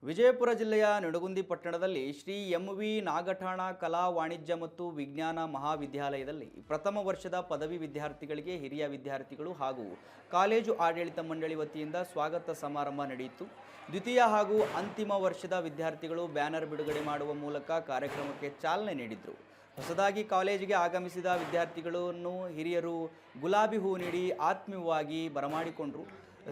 ವಿಜಯಪುರ ಜಿಲ್ಲೆಯ ನಿಡಗುಂದಿ ಪಟ್ಟಣದಲ್ಲಿ ಶ್ರೀ ಎಂ.ವಿ. ನಾಗಠಾಣ ಕಲಾ ವಾಣಿಜ್ಯ ಮತ್ತು ವಿಜ್ಞಾನ ಮಹಾವಿದ್ಯಾಲಯದಲ್ಲಿ ಪ್ರಥಮ ವರ್ಷದ ಪದವಿ ವಿದ್ಯಾರ್ಥಿಗಳಿಗೆ ಹಿರಿಯ ವಿದ್ಯಾರ್ಥಿಗಳು ಹಾಗೂ ಕಾಲೇಜು ಆಡಳಿತ ಮಂಡಳಿ ವತಿಯಿಂದ ಸ್ವಾಗತ ಸಮಾರಂಭ ನಡೆಯಿತು. ದ್ವಿತೀಯ ಹಾಗೂ ಅಂತಿಮ ವರ್ಷದ ವಿದ್ಯಾರ್ಥಿಗಳು ಬ್ಯಾನರ್ ಬಿಡುಗಡೆ ಮಾಡುವ ಮೂಲಕ ಕಾರ್ಯಕ್ರಮಕ್ಕೆ ಚಾಲನೆ ನೀಡಿದರು. ಹೊಸದಾಗಿ ಕಾಲೇಜಿಗೆ ಆಗಮಿಸಿದ ವಿದ್ಯಾರ್ಥಿಗಳನ್ನು ಹಿರಿಯರು ಗುಲಾಬಿ ಹೂ ನೀಡಿ ಆತ್ಮೀಯವಾಗಿ ಬರಮಾಡಿಕೊಂಡರು.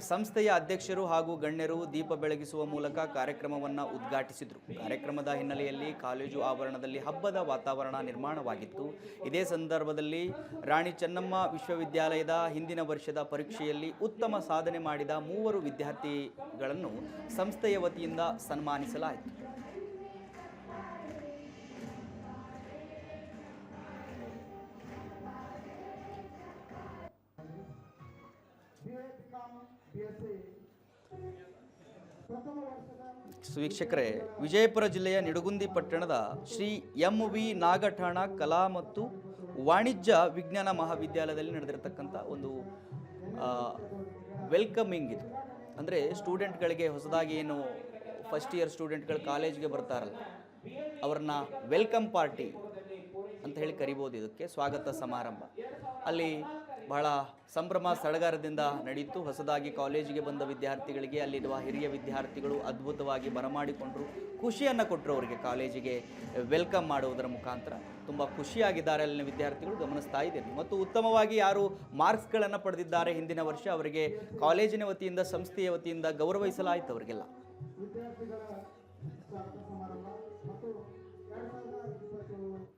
ಸಂಸ್ಥೆಯ ಅಧ್ಯಕ್ಷರು ಹಾಗೂ ಗಣ್ಯರು ದೀಪ ಬೆಳಗಿಸುವ ಮೂಲಕ ಕಾರ್ಯಕ್ರಮವನ್ನು ಉದ್ಘಾಟಿಸಿದರು. ಕಾರ್ಯಕ್ರಮದ ಹಿನ್ನೆಲೆಯಲ್ಲಿ ಕಾಲೇಜು ಆವರಣದಲ್ಲಿ ಹಬ್ಬದ ವಾತಾವರಣ ನಿರ್ಮಾಣವಾಗಿತ್ತು. ಇದೇ ಸಂದರ್ಭದಲ್ಲಿ ರಾಣಿ ಚೆನ್ನಮ್ಮ ವಿಶ್ವವಿದ್ಯಾಲಯದ ಹಿಂದಿನ ವರ್ಷದ ಪರೀಕ್ಷೆಯಲ್ಲಿ ಉತ್ತಮ ಸಾಧನೆ ಮಾಡಿದ 3 ವಿದ್ಯಾರ್ಥಿಗಳನ್ನು ಸಂಸ್ಥೆಯ ವತಿಯಿಂದ ಸನ್ಮಾನಿಸಲಾಯಿತು. ವೀಕ್ಷಕರೇ, ವಿಜಯಪುರ ಜಿಲ್ಲೆಯ ನಿಡಗುಂದಿ ಪಟ್ಟಣದ ಶ್ರೀ ಎಂ.ವಿ. ನಾಗಠಾಣ ಕಲಾ ಮತ್ತು ವಾಣಿಜ್ಯ ವಿಜ್ಞಾನ ಮಹಾವಿದ್ಯಾಲಯದಲ್ಲಿ ನಡೆದಿರತಕ್ಕಂಥ ಒಂದು ವೆಲ್ಕಮಿಂಗ್ ಇದು. ಅಂದರೆ ಸ್ಟೂಡೆಂಟ್ಗಳಿಗೆ ಹೊಸದಾಗಿ ಏನು ಫಸ್ಟ್ ಇಯರ್ ಸ್ಟೂಡೆಂಟ್ಗಳು ಕಾಲೇಜ್ಗೆ ಬರ್ತಾರಲ್ಲ, ಅವ್ರನ್ನ ವೆಲ್ಕಮ್ ಪಾರ್ಟಿ ಅಂತ ಹೇಳಿ ಕರಿಬೋದು. ಇದಕ್ಕೆ ಸ್ವಾಗತ ಸಮಾರಂಭ ಅಲ್ಲಿ ಬಹಳ ಸಂಭ್ರಮ ಸಡಗರದಿಂದ ನಡೆಯಿತು. ಹೊಸದಾಗಿ ಕಾಲೇಜಿಗೆ ಬಂದ ವಿದ್ಯಾರ್ಥಿಗಳಿಗೆ ಅಲ್ಲಿರುವ ಹಿರಿಯ ವಿದ್ಯಾರ್ಥಿಗಳು ಅದ್ಭುತವಾಗಿ ಬರಮಾಡಿಕೊಂಡರು, ಖುಷಿಯನ್ನು ಕೊಟ್ಟರು. ಅವರಿಗೆ ಕಾಲೇಜಿಗೆ ವೆಲ್ಕಮ್ ಮಾಡುವುದರ ಮುಖಾಂತರ ತುಂಬ ಖುಷಿಯಾಗಿದ್ದಾರೆ ಅಲ್ಲಿನ ವಿದ್ಯಾರ್ಥಿಗಳು, ಗಮನಿಸ್ತಾ ಇದ್ದೇನೆ. ಮತ್ತು ಉತ್ತಮವಾಗಿ ಯಾರು ಮಾರ್ಕ್ಸ್ಗಳನ್ನು ಪಡೆದಿದ್ದಾರೆ ಹಿಂದಿನ ವರ್ಷ, ಅವರಿಗೆ ಕಾಲೇಜಿನ ವತಿಯಿಂದ ಸಂಸ್ಥೆಯ ವತಿಯಿಂದ ಗೌರವಿಸಲಾಯಿತು ಅವರಿಗೆಲ್ಲ.